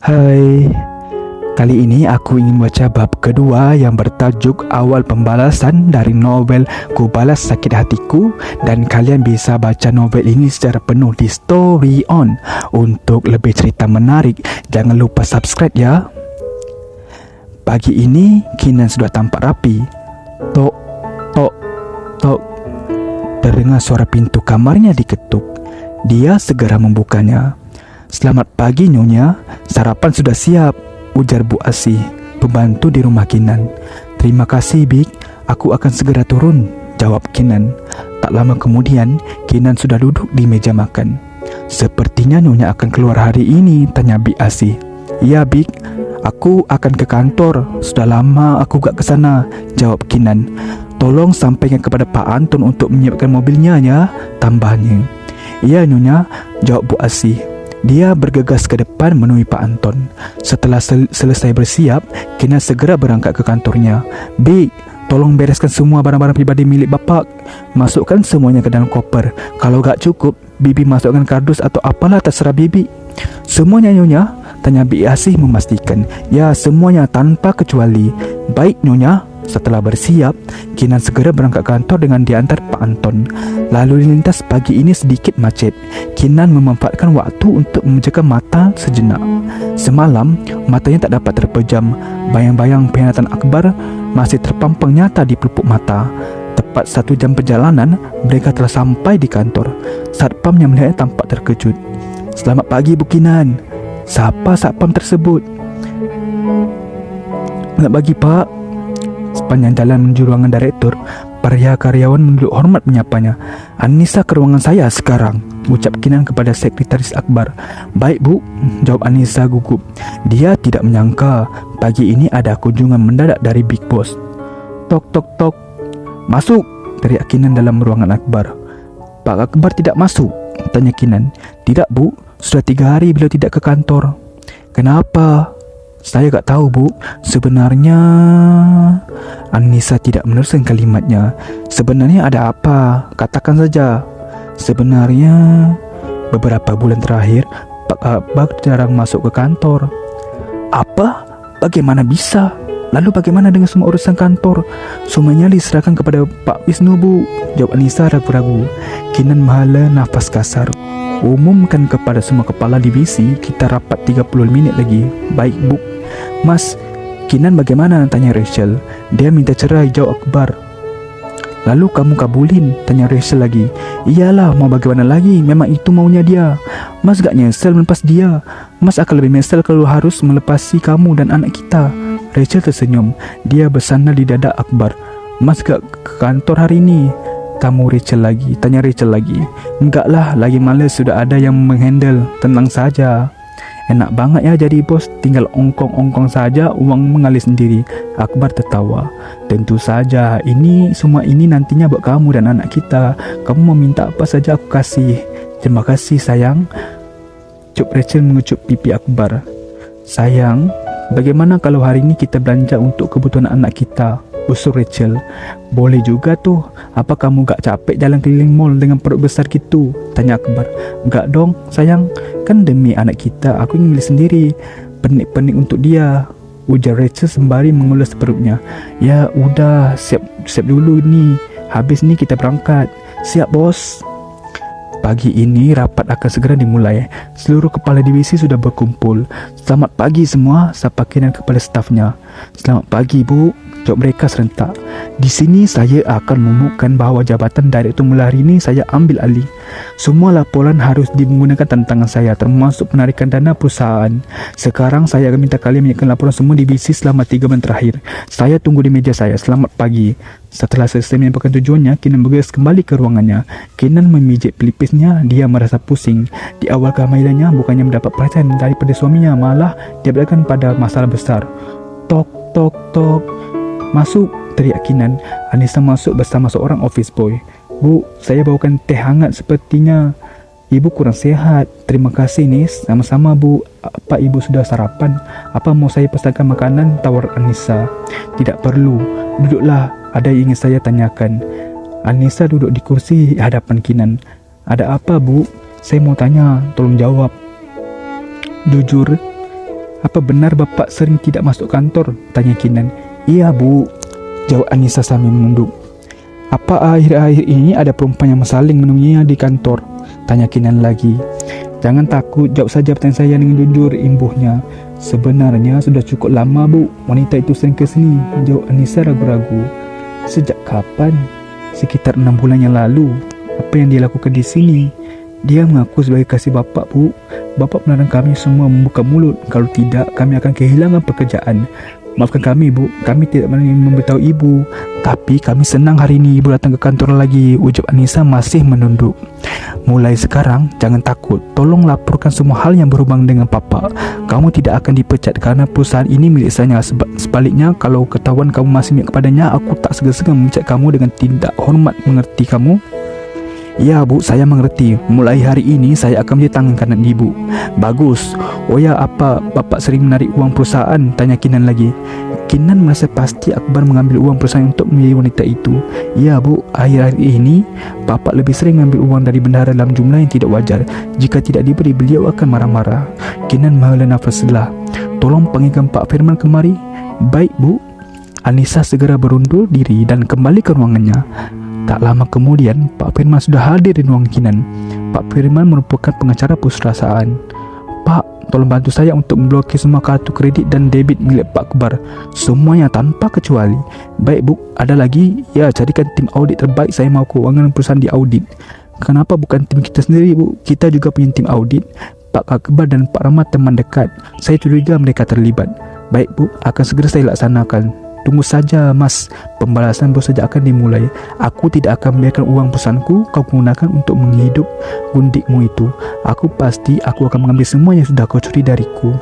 Hai, kali ini aku ingin baca bab kedua yang bertajuk Awal Pembalasan dari novel Ku Balas Sakit Hatiku, dan kalian bisa baca novel ini secara penuh di Story On. Untuk lebih cerita menarik, jangan lupa subscribe ya. Pagi ini, Kinan sudah tampak rapi. Tok, tok, tok. Terdengar suara pintu kamarnya diketuk. Dia segera membukanya. Selamat pagi Nyonya, sarapan sudah siap, ujar Bu Asih, pembantu di rumah Kinan. Terima kasih Big, aku akan segera turun, jawab Kinan. Tak lama kemudian, Kinan sudah duduk di meja makan. Sepertinya Nyonya akan keluar hari ini, tanya Big Asih. Iya Big, aku akan ke kantor, sudah lama aku gak ke sana, jawab Kinan. Tolong sampaikan kepada Pak Anton untuk menyiapkan mobilnya ya, tambahnya. Iya Nyonya, jawab Bu Asih. Dia bergegas ke depan menemui Pak Anton. Setelah selesai bersiap, Kinan segera berangkat ke kantornya. Big, tolong bereskan semua barang-barang pribadi milik Bapak. Masukkan semuanya ke dalam koper. Kalau gak cukup, Bibi masukkan kardus atau apalah, terserah Bibi. Semuanya Nyonya? Tanya Big Asih memastikan. Ya, semuanya tanpa kecuali. Baik Nyonya. Setelah bersiap, Kinan segera berangkat kantor dengan diantar Pak Anton. Lalu lintas pagi ini sedikit macet. Kinan memanfaatkan waktu untuk memejamkan mata sejenak. Semalam, matanya tak dapat terpejam. Bayang-bayang pengkhianatan Akbar masih terpampang nyata di pelupuk mata. Tepat 1 jam perjalanan, mereka telah sampai di kantor. Satpam yang melihatnya tampak terkejut. Selamat pagi Bu Kinan. Siapa satpam tersebut? Selamat pagi Pak. Sepanjang jalan menuju ruangan direktur, para karyawan menunduk hormat menyapanya. Anissa ke ruangan saya sekarang, ucap Kinan kepada sekretaris Akbar. Baik Bu, jawab Anissa gugup. Dia tidak menyangka pagi ini ada kunjungan mendadak dari Big Boss. Tok tok tok. Masuk, teriak Kinan dalam ruangan Akbar. Pak Akbar tidak masuk, tanya Kinan. Tidak Bu, sudah 3 hari beliau tidak ke kantor. Kenapa? Saya gak tahu Bu. Sebenarnya, Anissa tidak meneruskan kalimatnya. Sebenarnya ada apa? Katakan saja. Sebenarnya, beberapa bulan terakhir Pak Akbar jarang masuk ke kantor. Apa? Bagaimana bisa? Lalu bagaimana dengan semua urusan kantor? Semuanya diserahkan kepada Pak Wisnu Bu, jawab Anissa ragu-ragu. Kinan menghala nafas kasar. Umumkan kepada semua kepala divisi, kita rapat 30 minit lagi. Baik Bu. Mas, Kinan bagaimana? Tanya Rachel. Dia minta cerai, jawab Akbar. Lalu kamu kabulin? Tanya Rachel lagi. Iyalah, mau bagaimana lagi? Memang itu maunya dia. Mas gak nyesel melepas dia? Mas akan lebih menyesal kalau harus melepasi kamu dan anak kita. Rachel tersenyum. Dia bersandar di dada Akbar. Mas gak ke kantor hari ini? Kamu Rachel lagi? Tanya Rachel lagi. Enggak lah, lagi males, sudah ada yang menghandle. Tenang saja. Enak banget ya jadi bos, tinggal ongkong-ongkong saja, uang mengalir sendiri. Akbar tertawa. Tentu saja, semua ini nantinya buat kamu dan anak kita. Kamu mau minta apa saja aku kasih. Terima kasih sayang. Cuk Rachel mengucup pipi Akbar. Sayang, bagaimana kalau hari ini kita belanja untuk kebutuhan anak kita? Busuk Rachel. Boleh juga tuh. Apa kamu gak capek jalan keliling mall dengan perut besar gitu? Tanya Akbar. Enggak dong sayang, kan demi anak kita aku ingin beli sendiri. Penik-penik untuk dia, ujar Rachel sembari mengulus perutnya. Ya udah, siap dulu nih. Habis nih kita berangkat. Siap bos. Pagi ini rapat akan segera dimulai. Seluruh kepala divisi sudah berkumpul. Selamat pagi semua, sapa Kinan kepada stafnya. Selamat pagi Bu, jawab mereka serentak. Di sini saya akan mengumumkan bahawa jabatan direktur mulai hari ini saya ambil alih. Semua laporan harus menggunakan tantangan saya, termasuk penarikan dana perusahaan. Sekarang saya akan minta kalian menyiapkan laporan semua divisi selama 3 bulan terakhir. Saya tunggu di meja saya. Selamat pagi. Setelah selesai menyampaikan tujuannya, Kinan bergegas kembali ke ruangannya. Kinan memijit pelipisnya. Dia merasa pusing. Di awal kehamilannya bukannya mendapat perhatian daripada suaminya, malah dia berdepan pada masalah besar. Tok tok tok. Masuk, teriak Kinan. Anissa masuk bersama seorang office boy. Bu, saya bawakan teh hangat sepertinya. Ibu kurang sehat. Terima kasih Nis. Sama-sama Bu. Apa ibu sudah sarapan? Apa mau saya pesankan makanan? Tawar Anissa. Tidak perlu. Duduklah. Ada yang ingin saya tanyakan. Anissa duduk di kursi hadapan Kinan. Ada apa Bu? Saya mau tanya. Tolong jawab. Jujur, Apa benar Bapak sering tidak masuk kantor? Tanya Kinan. Iya Bu, jawab Anissa sambil menunduk. Apa akhir-akhir ini ada perempuan yang saling menemuinya di kantor? Tanya Kinan lagi. Jangan takut, jawab saja pertanyaan saya dengan jujur, imbuhnya. Sebenarnya sudah cukup lama Bu, wanita itu sering ke sini, jawab Anissa ragu-ragu. Sejak kapan? Sekitar 6 bulan yang lalu. Apa yang dia lakukan di sini? Dia mengaku sebagai kasih Bapak Bu. Bapak melarang kami semua membuka mulut. Kalau tidak, kami akan kehilangan pekerjaan. Maafkan kami Bu, kami tidak berani memberitahu Ibu. Tapi kami senang hari ini Ibu datang ke kantor lagi, ucap Anissa masih menunduk. Mulai sekarang, jangan takut. Tolong laporkan semua hal yang berhubungan dengan Papa. Kamu tidak akan dipecat karena perusahaan ini milik saya. Sebaliknya, kalau ketahuan kamu masih milik kepadanya, aku tak segan-segan memecat kamu dengan tindak hormat. Mengerti kamu? Ya Bu, saya mengerti. Mulai hari ini saya akan menjadi tangan kanan Ibu. Bagus. Oh ya, apa Bapak sering menarik uang perusahaan? Tanya Kinan lagi. Kinan merasa pasti Akbar mengambil uang perusahaan untuk membiayai wanita itu. Ya Bu, akhir-akhir ini Bapak lebih sering mengambil uang dari bendahara dalam jumlah yang tidak wajar. Jika tidak diberi, beliau akan marah-marah. Kinan menghela nafas lelah. Tolong panggilkan Pak Firman kemari. Baik Bu. Anissa segera berundur diri dan kembali ke ruangannya. Tak lama kemudian, Pak Firman sudah hadir di ruang Kinan. Pak Firman merupakan pengacara perusahaan. Pak, tolong bantu saya untuk memblokir semua kartu kredit dan debit milik Pak Akbar. Semuanya tanpa kecuali. Baik Bu, ada lagi? Ya, carikan tim audit terbaik. Saya mau keuangan perusahaan diaudit. Kenapa bukan tim kita sendiri Bu? Kita juga punya tim audit. Pak Akbar dan Pak Rahmat teman dekat. Saya curiga mereka terlibat. Baik Bu, akan segera saya laksanakan. Tunggu saja Mas, pembalasan baru saja akan dimulai. Aku tidak akan membiarkan uang perusahaanku kau gunakan untuk menghidup gundikmu itu. Aku pasti aku akan mengambil semua yang sudah kau curi dariku.